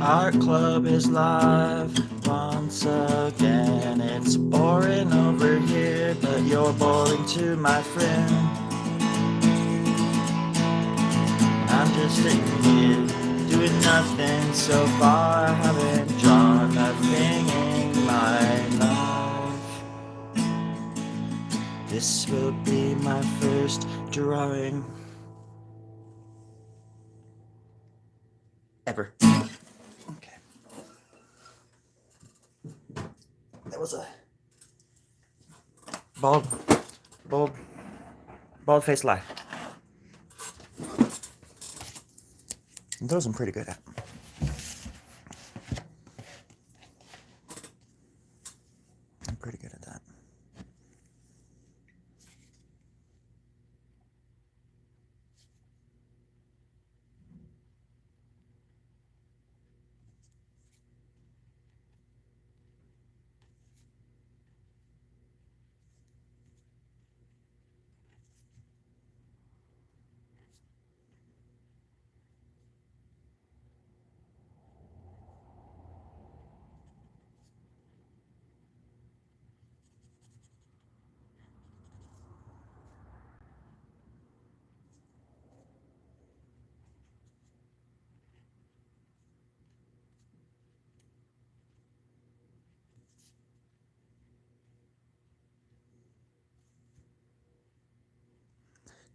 Art club is live once again. It's boring over here, but you're boring too, my friend. I'm just sitting here doing nothing so far. Haven't drawn a thing in my life. This will be my first drawing ever. Okay. That was a bald-faced lie. And those I'm pretty good at. I'm pretty good at that.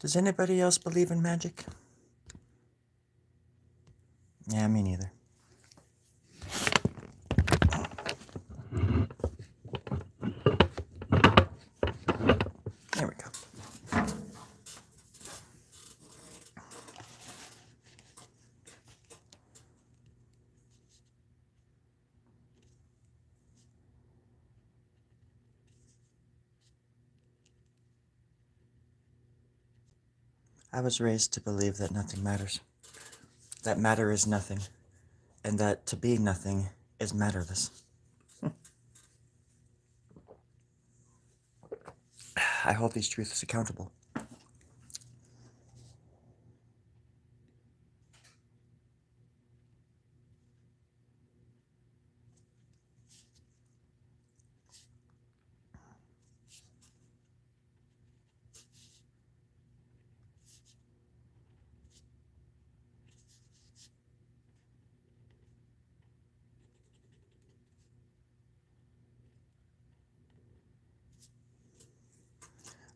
Does anybody else believe in magic? Yeah, me neither. There we go. I was raised to believe that nothing matters. That matter is nothing. And that to be nothing is matterless. I hold these truths accountable.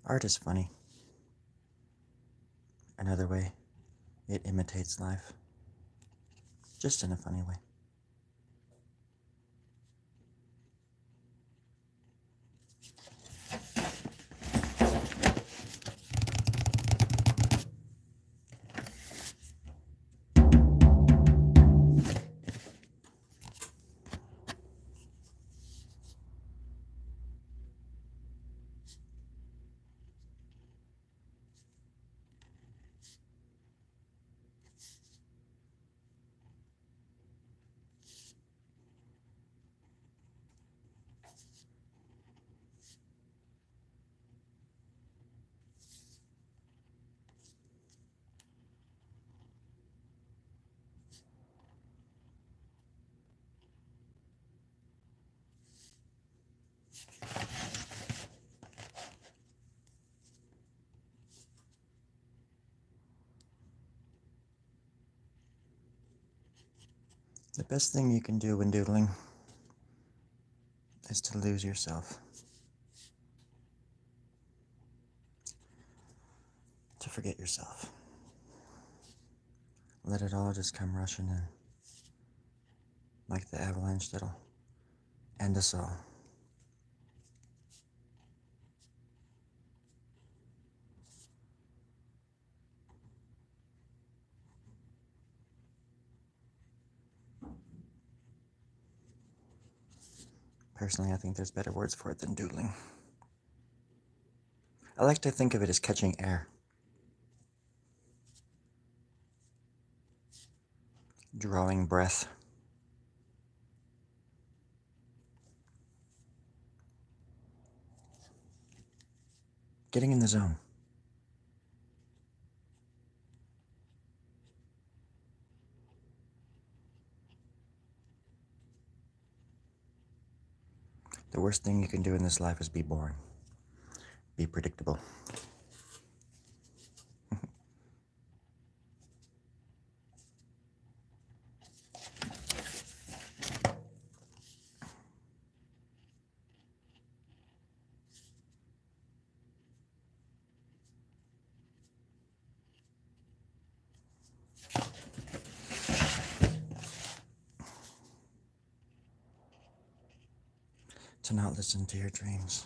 Art is funny. Another way, it imitates life. Just in a funny way. The best thing you can do when doodling is to lose yourself. To forget yourself. Let it all just come rushing in. Like the avalanche that'll end us all. Personally, I think there's better words for it than doodling. I like to think of it as catching air. Drawing breath. Getting in the zone. The worst thing you can do in this life is be boring. Be predictable. To not listen to your dreams.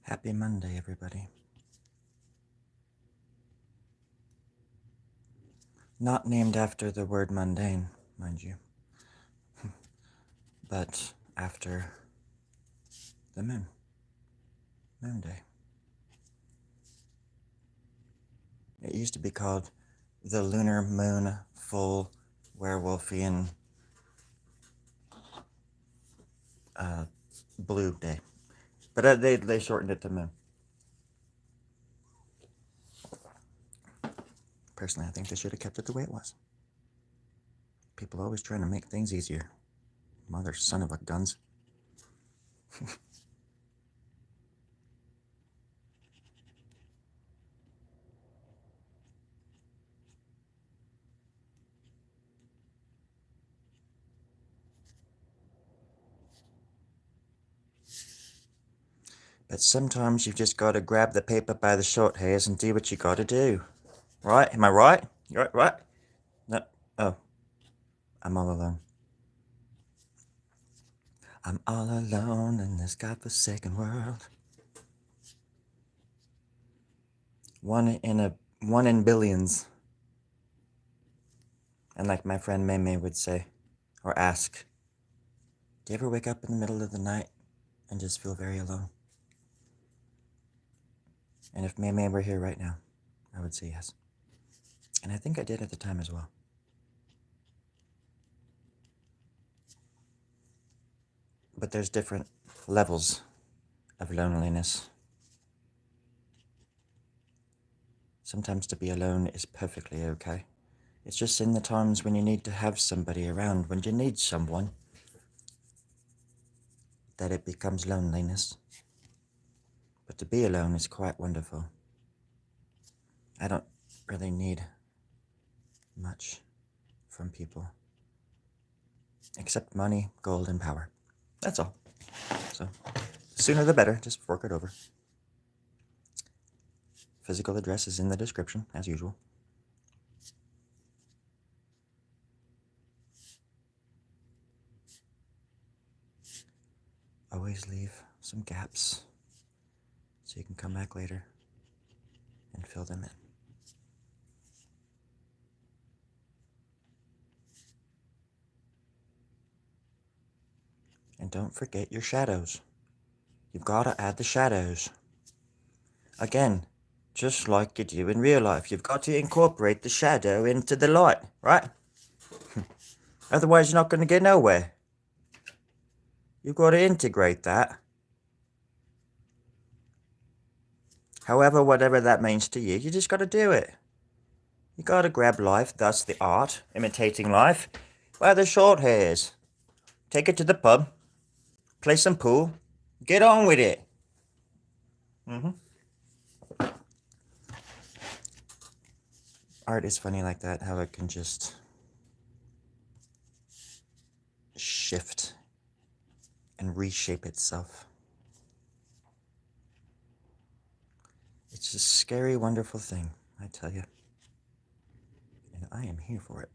Happy Monday, everybody. Not named after the word mundane, mind you, but after the moon. Moon Day. It used to be called the Lunar Moon Full Werewolfian Blue Day. But they shortened it to Moon. Personally, I think they should have kept it the way it was. People are always trying to make things easier. Mother son of a guns. But sometimes you've just got to grab the paper by the short hairs and do what you got to do. Right? Am I right? You're right? No. Oh. I'm all alone. I'm all alone in this godforsaken world. One in billions. And like my friend Mei would say, or ask, do you ever wake up in the middle of the night and just feel very alone? And if Mei were here right now, I would say yes. And I think I did at the time as well. But there's different levels of loneliness. Sometimes to be alone is perfectly okay. It's just in the times when you need to have somebody around, when you need someone, that it becomes loneliness. But to be alone is quite wonderful. I don't really need much from people. Except money, gold, and power. That's all. So, the sooner the better, just fork it over. Physical address is in the description, as usual. Always leave some gaps so you can come back later and fill them in. And don't forget your shadows. You've got to add the shadows. Again, just like you do in real life, you've got to incorporate the shadow into the light, right? Otherwise, you're not going to get nowhere. You've got to integrate that. However, whatever that means to you, you just got to do it. You got to grab life, thus the art, imitating life, by the short hairs. Take it to the pub, play some pool, get on with it. Art is funny like that, how it can just shift and reshape itself. It's a scary, wonderful thing, I tell you. And I am here for it.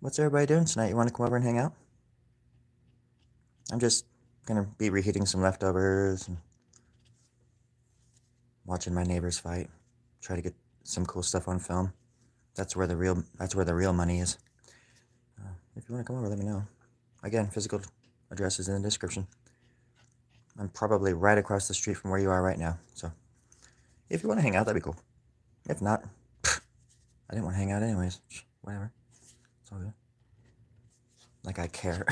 What's everybody doing tonight? You want to come over and hang out? I'm just gonna be reheating some leftovers and watching my neighbors fight. Try to get some cool stuff on film. That's where the real money is. If you want to come over, let me know. Again, physical address is in the description. I'm probably right across the street from where you are right now. So if you want to hang out, that'd be cool. If not, I didn't want to hang out anyways. Whatever. It's all good. Like I care.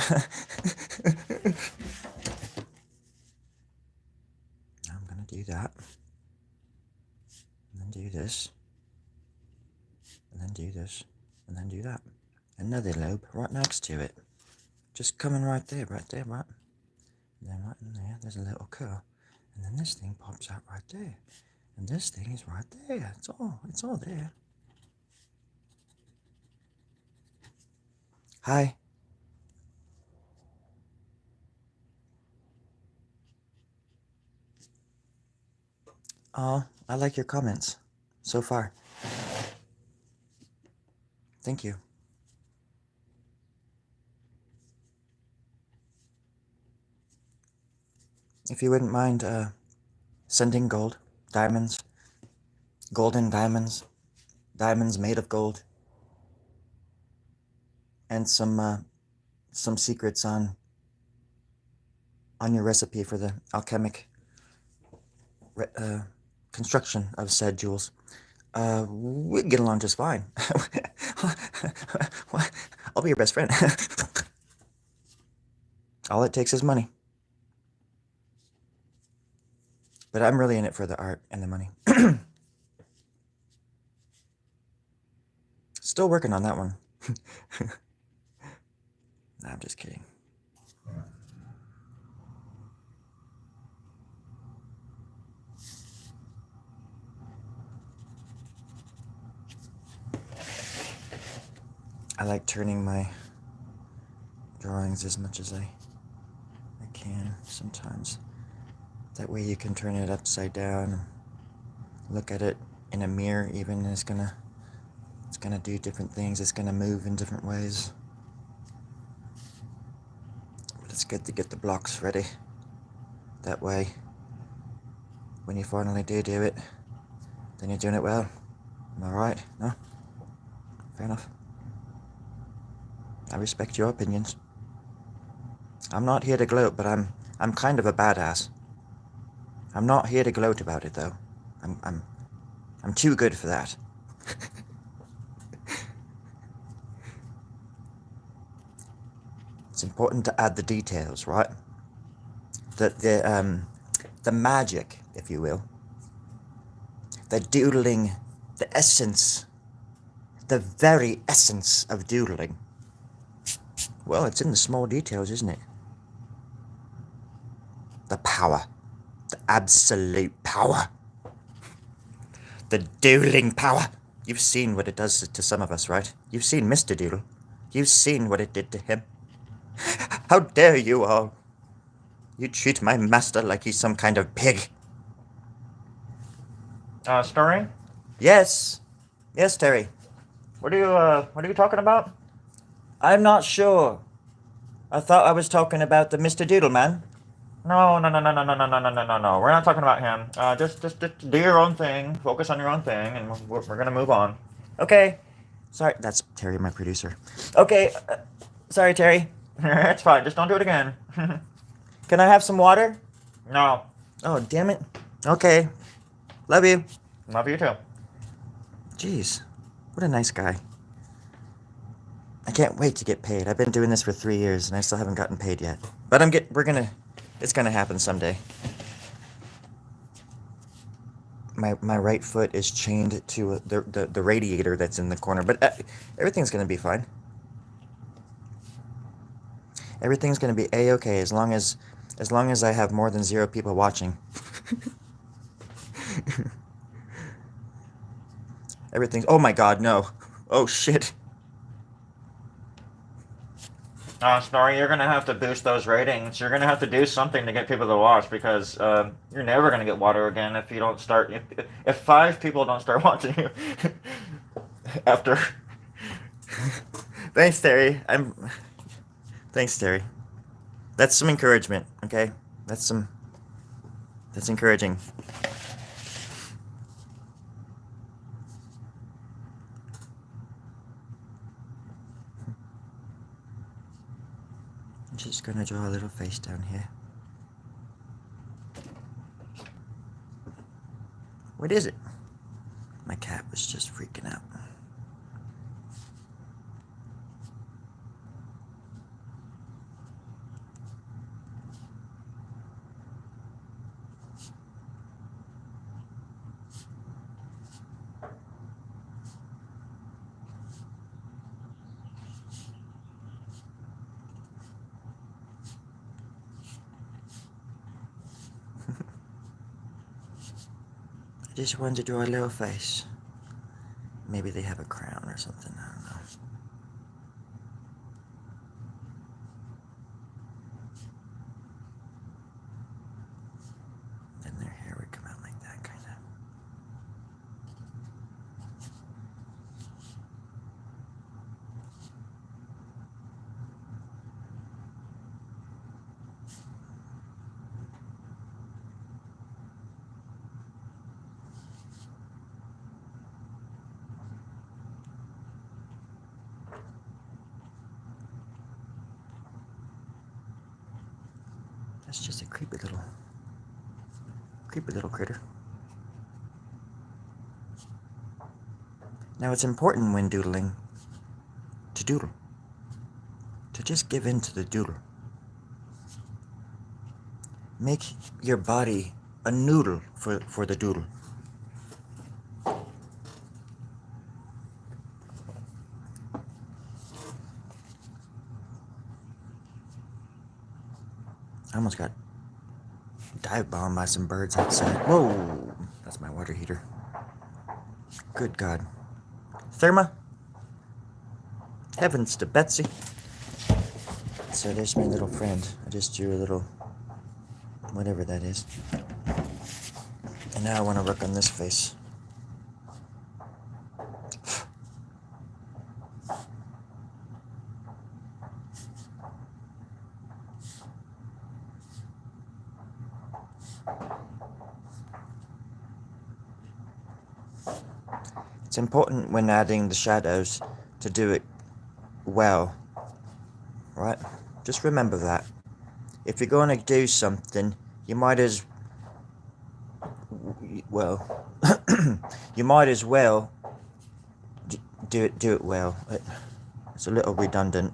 I'm gonna do that. And then do this. And then do this. And then do that. Another lobe right next to it. Just coming right there, right? And then right in there, there's a little curl. And then this thing pops out right there. And this thing is right there. It's all there. Hi. Oh, I like your comments so far. Thank you. If you wouldn't mind sending gold, diamonds, golden diamonds, diamonds made of gold, and some secrets on your recipe for the alchemic construction of said jewels, we'd get along just fine. I'll be your best friend. All it takes is money. But I'm really in it for the art and the money. Still working on that one. Nah, I'm just kidding. I like turning my drawings as much as I can sometimes. That way you can turn it upside down and look at it in a mirror even, and it's gonna do different things. It's gonna move in different ways. But it's good to get the blocks ready. That way, when you finally do it, then you're doing it well. Am I right? No? Fair enough. I respect your opinions. I'm not here to gloat, but I'm kind of a badass. I'm not here to gloat about it though. I'm too good for that. It's important to add the details, right? The magic, if you will. The doodling, the essence, the very essence of doodling. Well, it's in the small details, isn't it? The power. The absolute power. The doodling power. You've seen what it does to some of us, right? You've seen Mr. Doodle. You've seen what it did to him. How dare you all? You treat my master like he's some kind of pig. Story? Yes. Yes, Terry. What are you talking about? I'm not sure. I thought I was talking about the Mr. Doodle man. No. We're not talking about him. Just do your own thing. Focus on your own thing, and we're gonna move on. Okay. Sorry, that's Terry, my producer. Okay. Sorry, Terry. It's fine. Just don't do it again. Can I have some water? No. Oh, damn it. Okay. Love you. Love you too. Jeez. What a nice guy. I can't wait to get paid. I've been doing this for 3 years and I still haven't gotten paid yet. But it's gonna happen someday. My right foot is chained to the radiator that's in the corner, but everything's gonna be fine. Everything's gonna be a-okay as long as I have more than 0 people watching. Everything's, oh my god, no. Oh shit. Story, you're gonna have to boost those ratings. You're gonna have to do something to get people to watch, because you're never gonna get water again if you don't start. If 5 people don't start watching you after Thanks, Terry. Thanks, Terry. That's some encouragement, okay? That's encouraging. I'm just gonna draw a little face down here. What is it? My cat was just freaking out. I just wanted to draw a little face. Maybe they have a crown or something, I don't know. Then their hair would come out like that, kind of. That's just a creepy little critter. Now it's important when doodling to doodle. To just give in to the doodle. Make your body a noodle for the doodle. I almost got dive bombed by some birds outside. Whoa! That's my water heater. Good God. Therma? Heavens to Betsy. So there's my little friend. I just drew a little, whatever that is. And now I want to work on this face. It's important when adding the shadows to do it well, right? Just remember that. If you're going to do something, you might as well, you might as well do it well. It's a little redundant.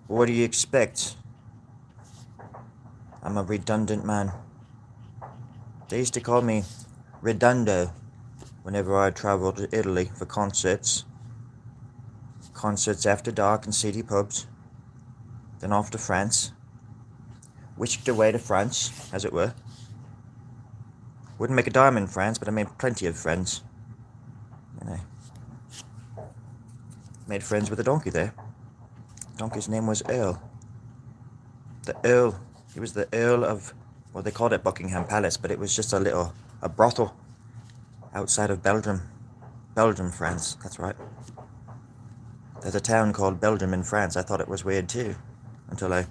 What do you expect? I'm a redundant man. They used to call me Redundo whenever I traveled to Italy for concerts. Concerts after dark in city pubs. Then off to France. Whisked away to France, as it were. Wouldn't make a dime in France, but I made plenty of friends. And I made friends with a donkey there. The donkey's name was Earl. The Earl, he was the Earl of, well, they called it Buckingham Palace, but it was just a brothel outside of Belgium. Belgium, France, that's right. There's a town called Belgium in France. I thought it was weird too, until I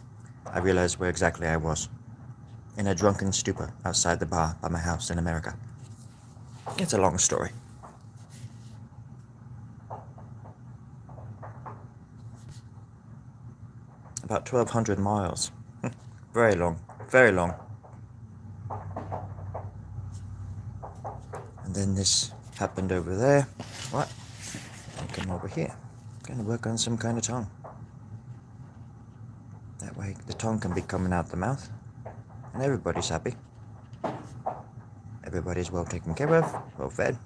realized where exactly I was. In a drunken stupor outside the bar by my house in America. It's a long story. About 1,200 miles. Very long, very long. And then this happened over there. What? I come over here. I'm gonna work on some kind of tongue. That way the tongue can be coming out the mouth. And everybody's happy. Everybody's well taken care of, well fed.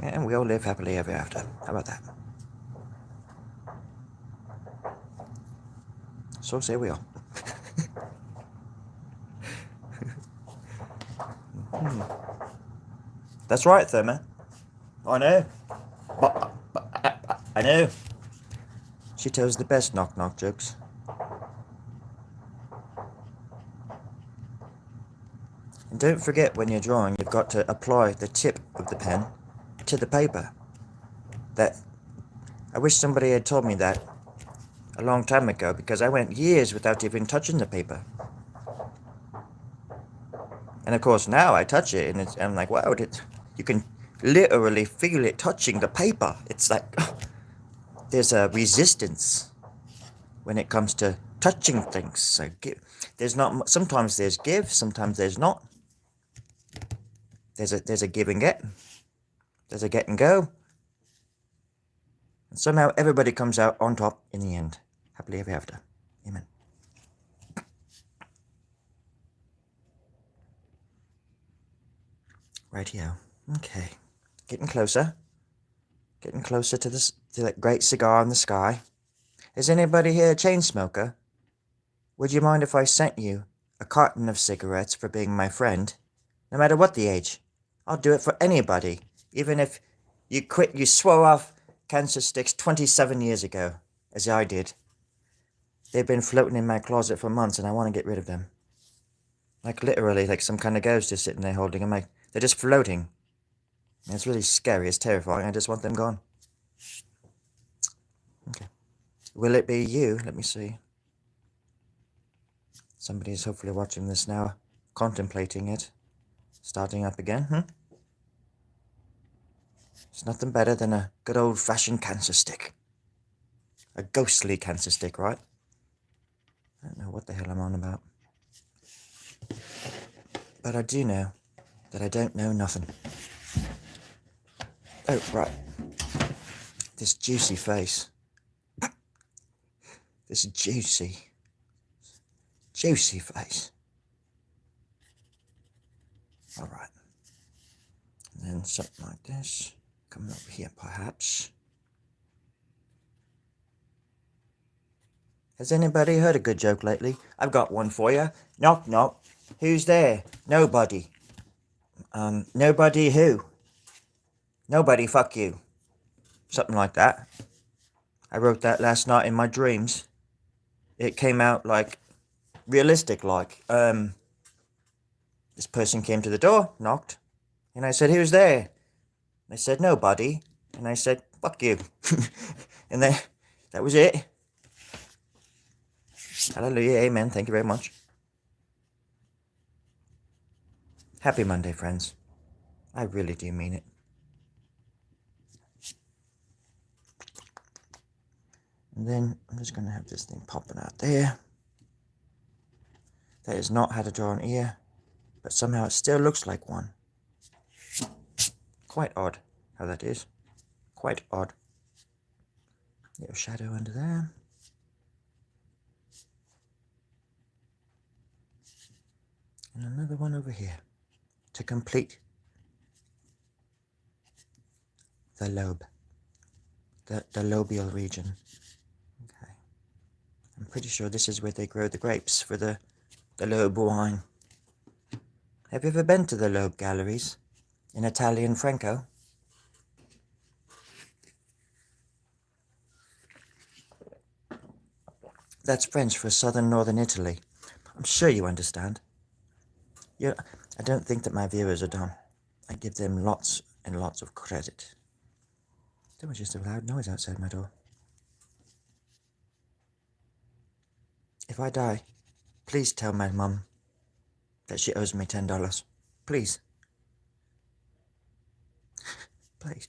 And we all live happily ever after. How about that? So say we all. That's right, Therma. I know. I know. She tells the best knock-knock jokes. And don't forget when you're drawing, you've got to apply the tip of the pen to the paper. That I wish somebody had told me that a long time ago, because I went years without even touching the paper. And of course now I touch it, and I'm like, wow, you can literally feel it touching the paper. It's like there's a resistance when it comes to touching things. So there's not. Sometimes there's give, sometimes there's not. There's a give and get. There's a get and go. And somehow everybody comes out on top in the end. Happily ever after. Amen. Right here. Okay. Getting closer. Getting closer to that great cigar in the sky. Is anybody here a chain smoker? Would you mind if I sent you a carton of cigarettes for being my friend? No matter what the age. I'll do it for anybody. Even if you swore off cancer sticks 27 years ago, as I did. They've been floating in my closet for months and I want to get rid of them. Like literally, like some kind of ghost just sitting there holding them. Like, they're just floating. And it's really scary, it's terrifying, I just want them gone. Okay. Will it be you? Let me see. Somebody's hopefully watching this now, contemplating it. Starting up again, It's nothing better than a good old-fashioned cancer stick. A ghostly cancer stick, right? I don't know what the hell I'm on about. But I do know that I don't know nothing. Oh, right. This juicy face. This juicy face. Alright. And then something like this. Coming over here, perhaps. Has anybody heard a good joke lately? I've got one for you. Knock, knock. Who's there? Nobody. Nobody who? Nobody, fuck you. Something like that. I wrote that last night in my dreams. It came out like realistic, like. This person came to the door, knocked, and I said, who's there? They said, nobody. And I said, fuck you. And then that was it. Hallelujah, amen, thank you very much. Happy Monday, friends. I really do mean it. And then I'm just going to have this thing popping out there. That is not how to draw an ear, but somehow it still looks like one. Quite odd how that is. Quite odd. Little shadow under there. And another one over here to complete the lobe, the lobial region. Okay. I'm pretty sure this is where they grow the grapes for the lobe wine. Have you ever been to the Lobe Galleries in Italian Franco? That's French for southern northern Italy. I'm sure you understand. I don't think that my viewers are dumb. I give them lots and lots of credit. There was just a loud noise outside my door. If I die, please tell my mum that she owes me $10. Please. Please.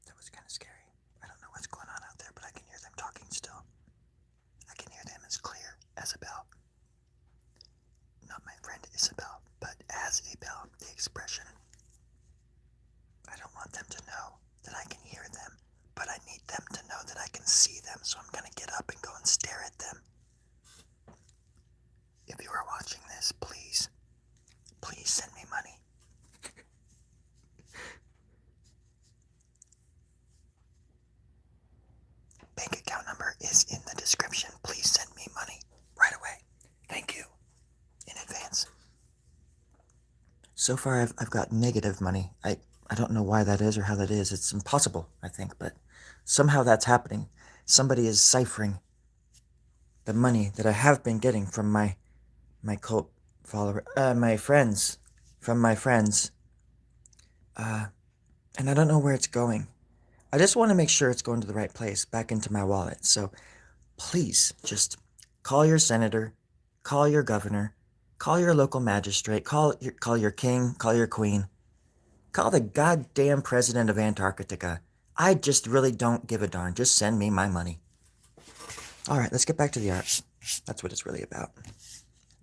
That was kind of scary. I don't know what's going on out there, but I can hear them talking still. I can hear them as clear as a bell. Not my friend Isabel, but as a bell, the expression. I don't want them to know that I can hear them, but I need them to know that I can see them, so I'm gonna get up and go and stare at them. If you are watching this, please send me money. Bank account number is in the description. Please send me money right away. Thank you in advance. So far, I've got negative money. I don't know why that is or how that is. It's impossible, I think, but somehow that's happening. Somebody is ciphering the money that I have been getting from my cult follower, my friends, from my friends. And I don't know where it's going. I just want to make sure it's going to the right place, back into my wallet. So please just call your senator, call your governor, call your local magistrate, call your king, call your queen, call the goddamn president of Antarctica. I just really don't give a darn. Just send me my money. All right, let's get back to the art. That's what it's really about.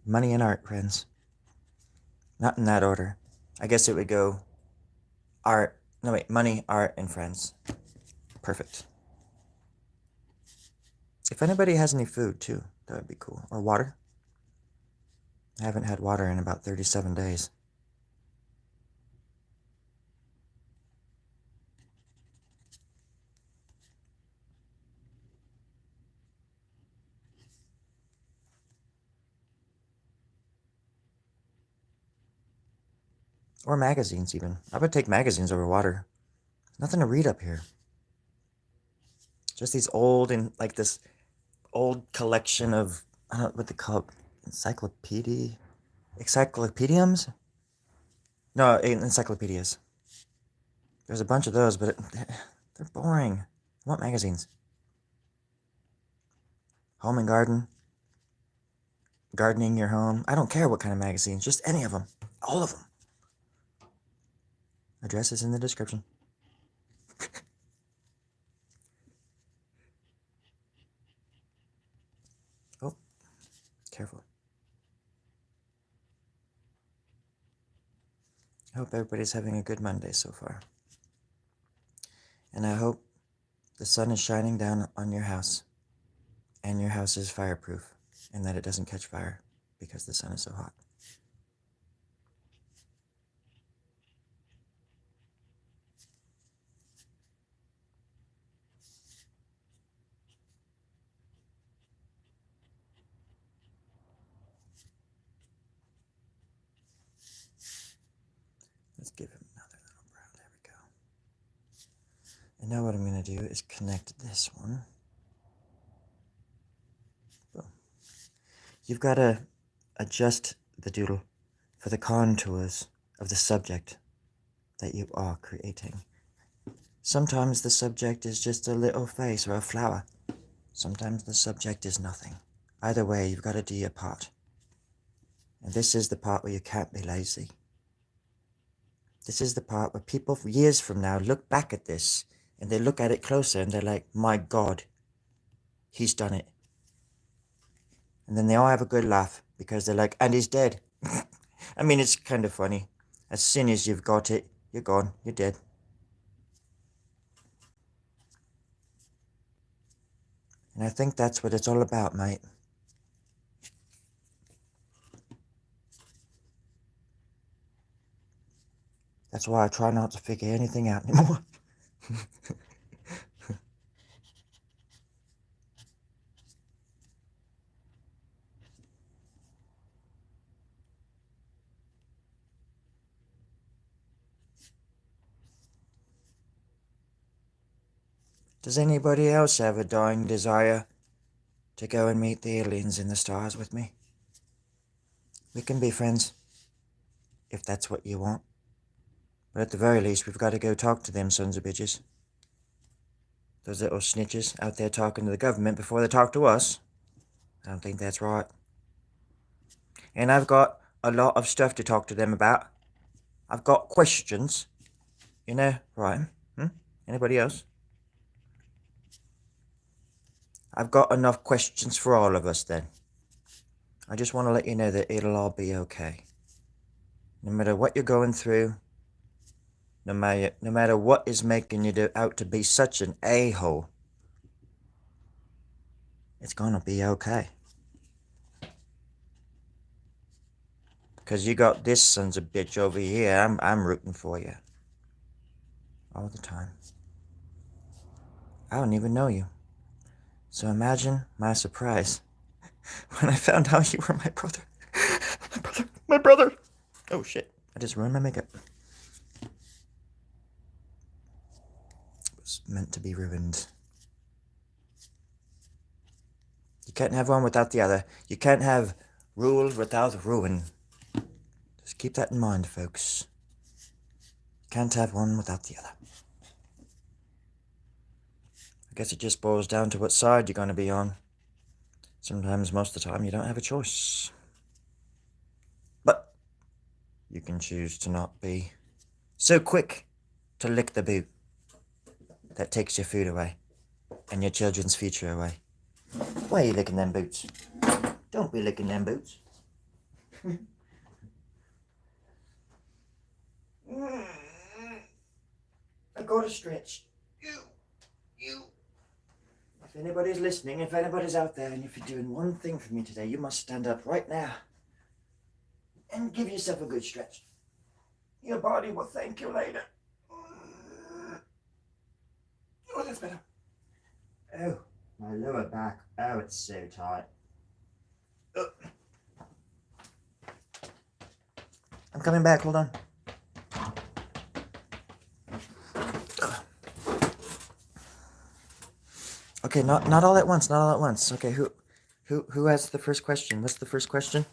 Money and art, friends. Not in that order. I guess it would go art. No, wait. Money, art, and friends. Perfect. If anybody has any food, too, that would be cool. Or water. I haven't had water in about 37 days. Or magazines, even. I would take magazines over water. Nothing to read up here. Just these old, and like this old collection of, I don't know what they call it, encyclopediums? No, encyclopedias. There's a bunch of those, but they're boring. I want magazines. Home and garden. Gardening your home. I don't care what kind of magazines, just any of them. All of them. Address is in the description. Oh, careful. I hope everybody's having a good Monday so far. And I hope the sun is shining down on your house, and your house is fireproof, and that it doesn't catch fire because the sun is so hot. Let's give him another little brown. There we go. And now what I'm going to do is connect this one. Boom. You've got to adjust the doodle for the contours of the subject that you are creating. Sometimes the subject is just a little face or a flower. Sometimes the subject is nothing. Either way, you've got to do your part. And this is the part where you can't be lazy. This is the part where people years from now look back at this and they look at it closer and they're like, my God, he's done it. And then they all have a good laugh because they're like, and he's dead. I mean, it's kind of funny. As soon as you've got it, you're gone, you're dead. And I think that's what it's all about, mate. That's why I try not to figure anything out anymore. Does anybody else have a dying desire to go and meet the aliens in the stars with me? We can be friends, if that's what you want. But at the very least, we've got to go talk to them sons of bitches. Those little snitches out there talking to the government before they talk to us. I don't think that's right. And I've got a lot of stuff to talk to them about. I've got questions. You know, right? Anybody else? I've got enough questions for all of us then. I just want to let you know that it'll all be okay. No matter what you're going through, no matter what is making you out to be such an a-hole, it's gonna be okay. Because you got this son's a bitch over here. I'm rooting for you. All the time. I don't even know you. So imagine my surprise when I found out you were my brother. My brother! Oh shit, I just ruined my makeup. It was meant to be ruined. You can't have one without the other. You can't have rule without ruin. Just keep that in mind, folks. Can't have one without the other. I guess it just boils down to what side you're going to be on. Sometimes, most of the time, you don't have a choice. But you can choose to not be so quick to lick the boot that takes your food away and your children's future away. Why are you licking them boots? Don't be licking them boots. I got to stretch. You. If anybody's listening, if anybody's out there, and if you're doing one thing for me today, you must stand up right now and give yourself a good stretch. Your body will thank you later. Oh, that's better. Oh, my lower back. Oh, it's so tight. I'm coming back, hold on. Okay, not all at once, not all at once. Okay, who has the first question? What's the first question?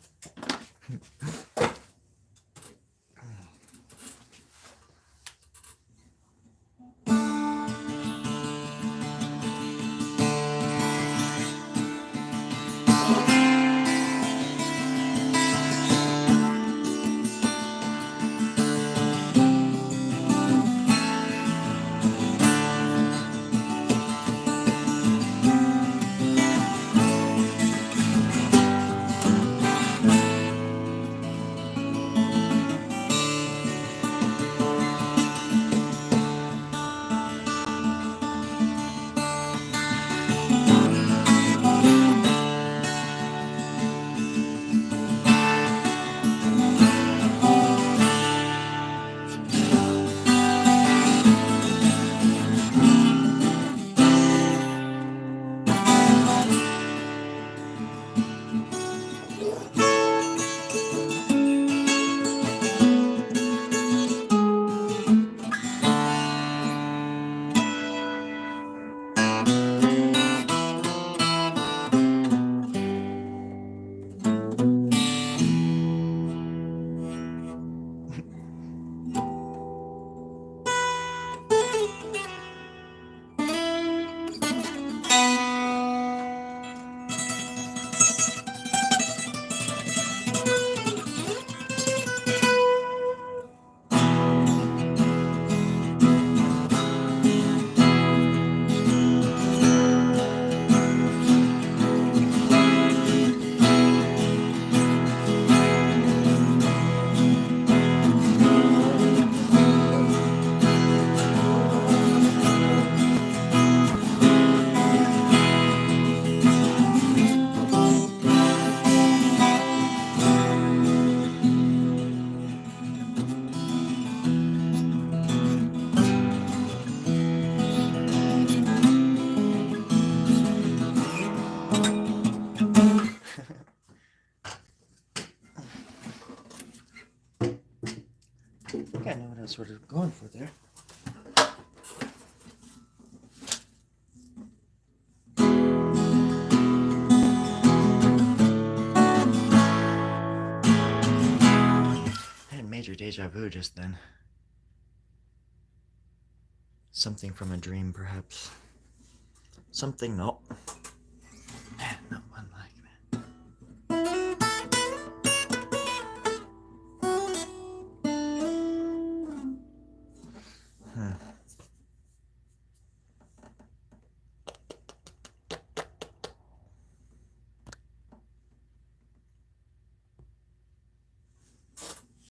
I know what I was sort of going for there. I had major deja vu just then. Something from a dream, perhaps. Something not.